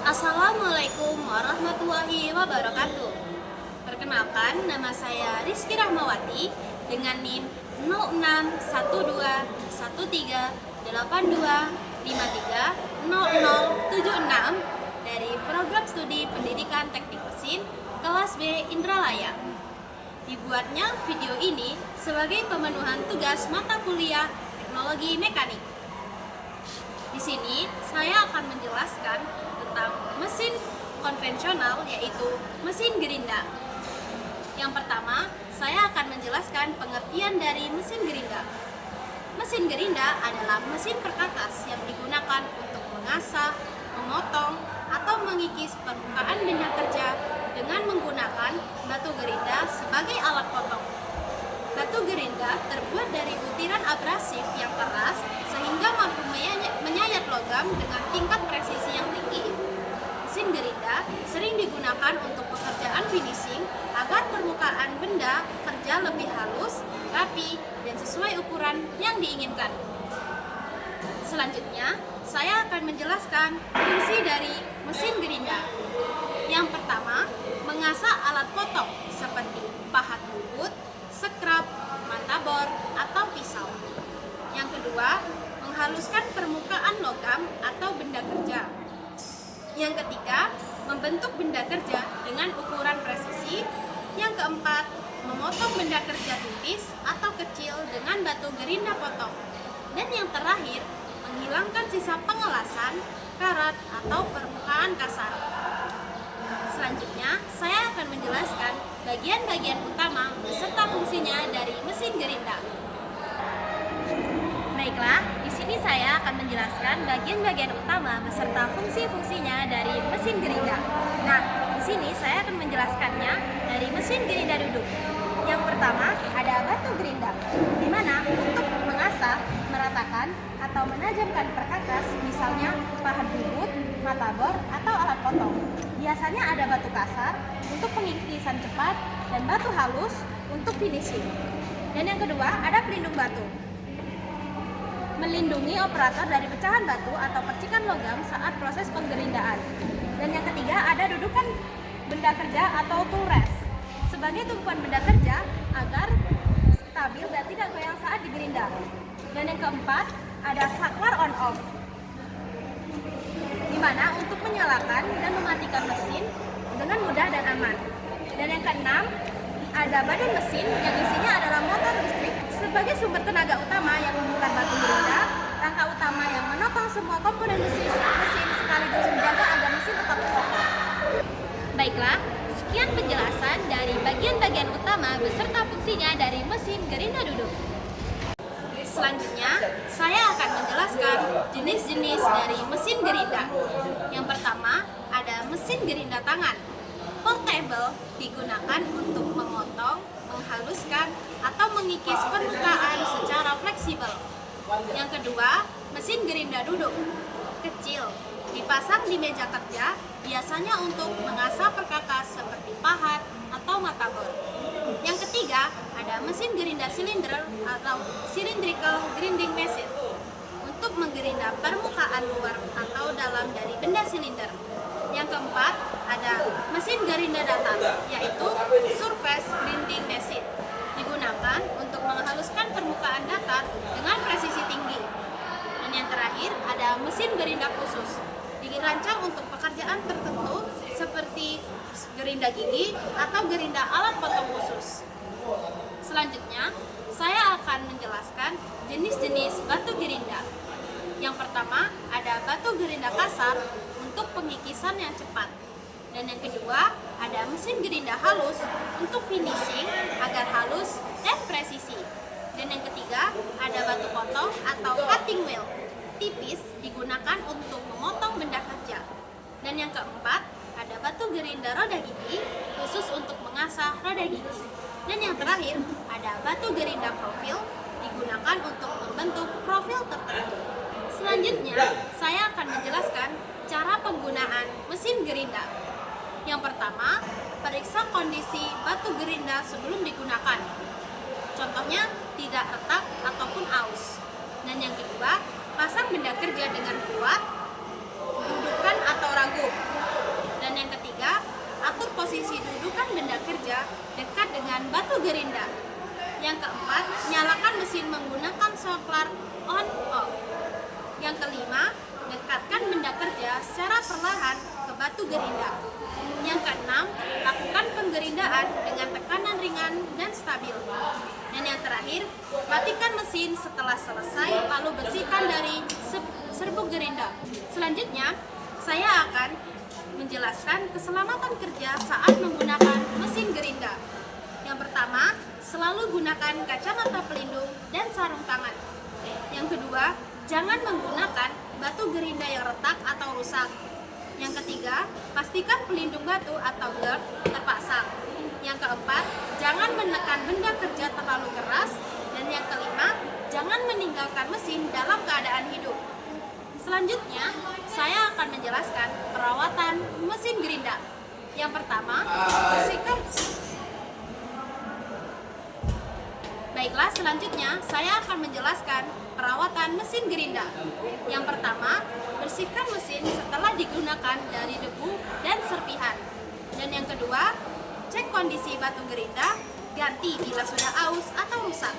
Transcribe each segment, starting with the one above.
Assalamualaikum warahmatullahi wabarakatuh. Perkenalkan, nama saya Rizky Rahmawati dengan NIM 06121382530076 dari Program Studi Pendidikan Teknik Mesin kelas B Indralaya. Dibuatnya video ini sebagai pemenuhan tugas mata kuliah Teknologi Mekanik. Di sini saya akan menjelaskan tentang mesin konvensional, yaitu mesin gerinda. Yang pertama, saya akan menjelaskan pengertian dari mesin gerinda. Mesin gerinda adalah mesin perkakas yang digunakan untuk mengasah, memotong, atau mengikis permukaan benda kerja dengan menggunakan batu gerinda sebagai alat potong. Batu gerinda terbuat dari butiran abrasif yang keras sehingga mampu menyayat logam dengan tingkat presisi yang tinggi. Mesin gerinda sering digunakan untuk pekerjaan finishing agar permukaan benda kerja lebih halus, rapi, dan sesuai ukuran yang diinginkan. Selanjutnya, saya akan menjelaskan fungsi dari mesin gerinda. Yang pertama, mengasah alat potong seperti pahat bubut, sekrap, matabor, atau pisau. Yang kedua, menghaluskan permukaan logam atau benda kerja. Yang ketiga, membentuk benda kerja dengan ukuran presisi. Yang keempat, memotong benda kerja tipis atau kecil dengan batu gerinda potong. Dan yang terakhir, menghilangkan sisa pengelasan, karat, atau permukaan kasar. Selanjutnya, saya akan menjelaskan bagian-bagian utama beserta fungsinya dari mesin gerinda. Baiklah, di sini saya akan menjelaskan bagian-bagian utama beserta fungsi-fungsinya dari mesin gerinda. Nah, di sini saya akan menjelaskannya dari mesin gerinda duduk. Yang pertama, ada batu gerinda, di mana untuk mengasah, meratakan, atau menajamkan perkakas, misalnya pahat bubut, matabor, atau alat potong. Biasanya ada batu kasar untuk pengikisan cepat dan batu halus untuk finishing. Dan yang kedua, ada pelindung batu, melindungi operator dari pecahan batu atau percikan logam saat proses penggerindaan. Dan yang ketiga, ada dudukan benda kerja atau tool rest sebagai tumpuan benda kerja agar stabil dan tidak goyang saat digerinda. Dan yang keempat, ada saklar on off, di mana untuk menyalakan dan mematikan mesin dengan mudah dan aman. Dan yang keenam, ada badan mesin yang isinya adalah motor listrik sebagai sumber tenaga utama yang memutar batu gerinda, rangka utama yang menopang semua komponen mesin sekaligus menjaga agar mesin tetap kokoh. Baiklah, sekian penjelasan dari bagian-bagian utama beserta fungsinya dari mesin gerinda duduk. Selanjutnya, saya akan menjelaskan jenis-jenis dari mesin gerinda. Yang pertama, ada mesin gerinda tangan. Portable digunakan untuk memotong, menghaluskan, atau mengikis permukaan secara fleksibel. Yang kedua, mesin gerinda duduk. Kecil, dipasang di meja kerja, biasanya untuk mengasah perkakas seperti pahat atau matabor. Yang ketiga, ada mesin gerinda silinder atau cylindrical grinding machine untuk menggerinda permukaan luar atau dalam dari benda silinder. Yang keempat, ada mesin gerinda datar, yaitu surface grinding machine, digunakan untuk menghaluskan permukaan datar dengan presisi tinggi. Dan yang terakhir, ada mesin gerinda khusus, dirancang untuk pekerjaan tertentu seperti gerinda gigi atau gerinda alat potong khusus. Selanjutnya, saya akan menjelaskan jenis-jenis batu gerinda. Yang pertama, ada batu gerinda kasar untuk pengikisan yang cepat. Dan yang kedua, ada mesin gerinda halus untuk finishing agar halus dan presisi. Dan yang ketiga, ada batu potong atau cutting wheel, tipis, digunakan untuk memotong benda kerja. Dan yang keempat, ada batu gerinda roda gigi khusus untuk mengasah roda gigi. Dan yang terakhir, ada batu gerinda profil, digunakan untuk membentuk profil tertentu. Selanjutnya, saya akan menjelaskan cara penggunaan mesin gerinda. Yang pertama, periksa kondisi batu gerinda sebelum digunakan. Contohnya, tidak retak ataupun aus. Dan yang kedua, pasang benda kerja dengan kuat, dudukan atau ragu. Nyalakan mesin menggunakan saklar on-off. Yang kelima, dekatkan benda kerja secara perlahan ke batu gerinda. Yang keenam, lakukan penggerindaan dengan tekanan ringan dan stabil. Dan yang terakhir, matikan mesin setelah selesai lalu bersihkan dari serbuk gerinda. Selanjutnya, saya akan menjelaskan keselamatan kerja saat menggunakan mesin gerinda. Yang pertama, selalu gunakan kacamata pelindung dan sarung tangan. Yang kedua, jangan menggunakan batu gerinda yang retak atau rusak. Yang ketiga, pastikan pelindung batu atau guard terpasang. Yang keempat, jangan menekan benda kerja terlalu keras. Dan yang kelima, jangan meninggalkan mesin dalam keadaan hidup. Selanjutnya, saya akan menjelaskan perawatan mesin gerinda. Yang pertama, bersihkan. Baiklah, selanjutnya saya akan menjelaskan perawatan mesin gerinda. Yang pertama, bersihkan mesin setelah digunakan dari debu dan serpihan. Dan yang kedua, cek kondisi batu gerinda, ganti bila sudah aus atau rusak.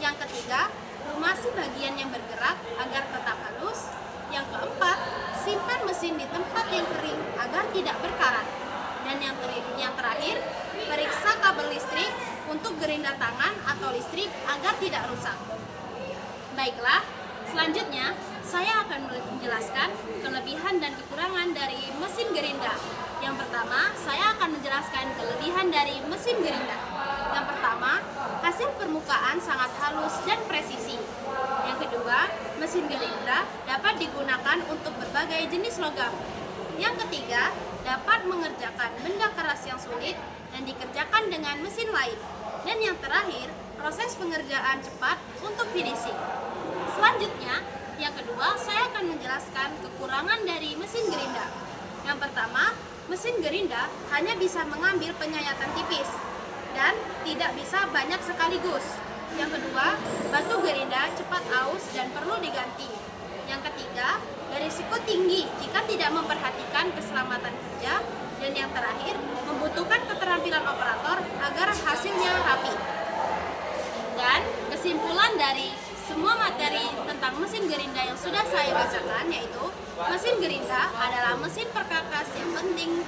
Yang ketiga, lumasi bagian yang bergerak agar tetap halus. Yang keempat, simpan mesin di tempat yang kering agar tidak berkarat. Dan yang terakhir, periksa kabel listrik untuk gerinda tangan atau listrik agar tidak rusak. Baiklah, selanjutnya saya akan menjelaskan kelebihan dan kekurangan dari mesin gerinda. Yang pertama, saya akan menjelaskan kelebihan dari mesin gerinda. Yang pertama, hasil permukaan sangat halus dan presisi. Yang kedua, mesin gerinda dapat digunakan untuk berbagai jenis logam. Yang ketiga, dapat mengerjakan benda keras yang sulit dan dikerjakan dengan mesin lain. Dan yang terakhir, proses pengerjaan cepat untuk finishing. Selanjutnya, yang kedua, saya akan menjelaskan kekurangan dari mesin gerinda. Yang pertama, mesin gerinda hanya bisa mengambil penyayatan tipis dan tidak bisa banyak sekaligus. Yang kedua, batu gerinda cepat aus dan perlu diganti. Yang ketiga, berisiko tinggi jika tidak memperhatikan keselamatan kerja. Dan yang terakhir, membutuhkan keterampilan operator agar hasilnya rapi. Dan kesimpulan dari semua materi tentang mesin gerinda yang sudah saya bacakan yaitu mesin gerinda adalah mesin perkakas yang penting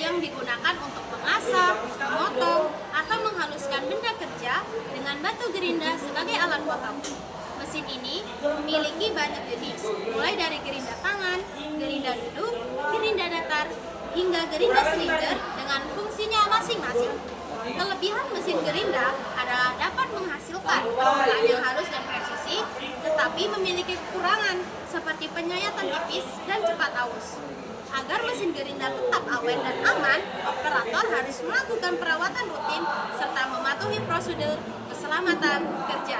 yang digunakan untuk mengasah, memotong, atau menghaluskan benda kerja dengan batu gerinda sebagai alat potong. Mesin ini memiliki banyak jenis, mulai dari gerinda tangan, gerinda duduk, gerinda datar, hingga gerinda silinder dengan fungsinya masing-masing. Kelebihan mesin gerinda adalah dapat menghasilkan permukaan yang halus dan presisi, tetapi memiliki kekurangan seperti penyayatan tipis dan cepat aus. Agar mesin gerinda tetap awet dan aman, operator harus melakukan perawatan rutin serta mematuhi prosedur keselamatan kerja.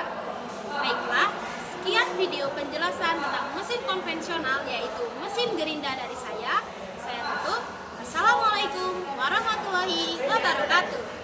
Baiklah, sekian video penjelasan tentang mesin konvensional yaitu mesin gerinda dari saya. Saya tutup. Assalamualaikum warahmatullahi wabarakatuh.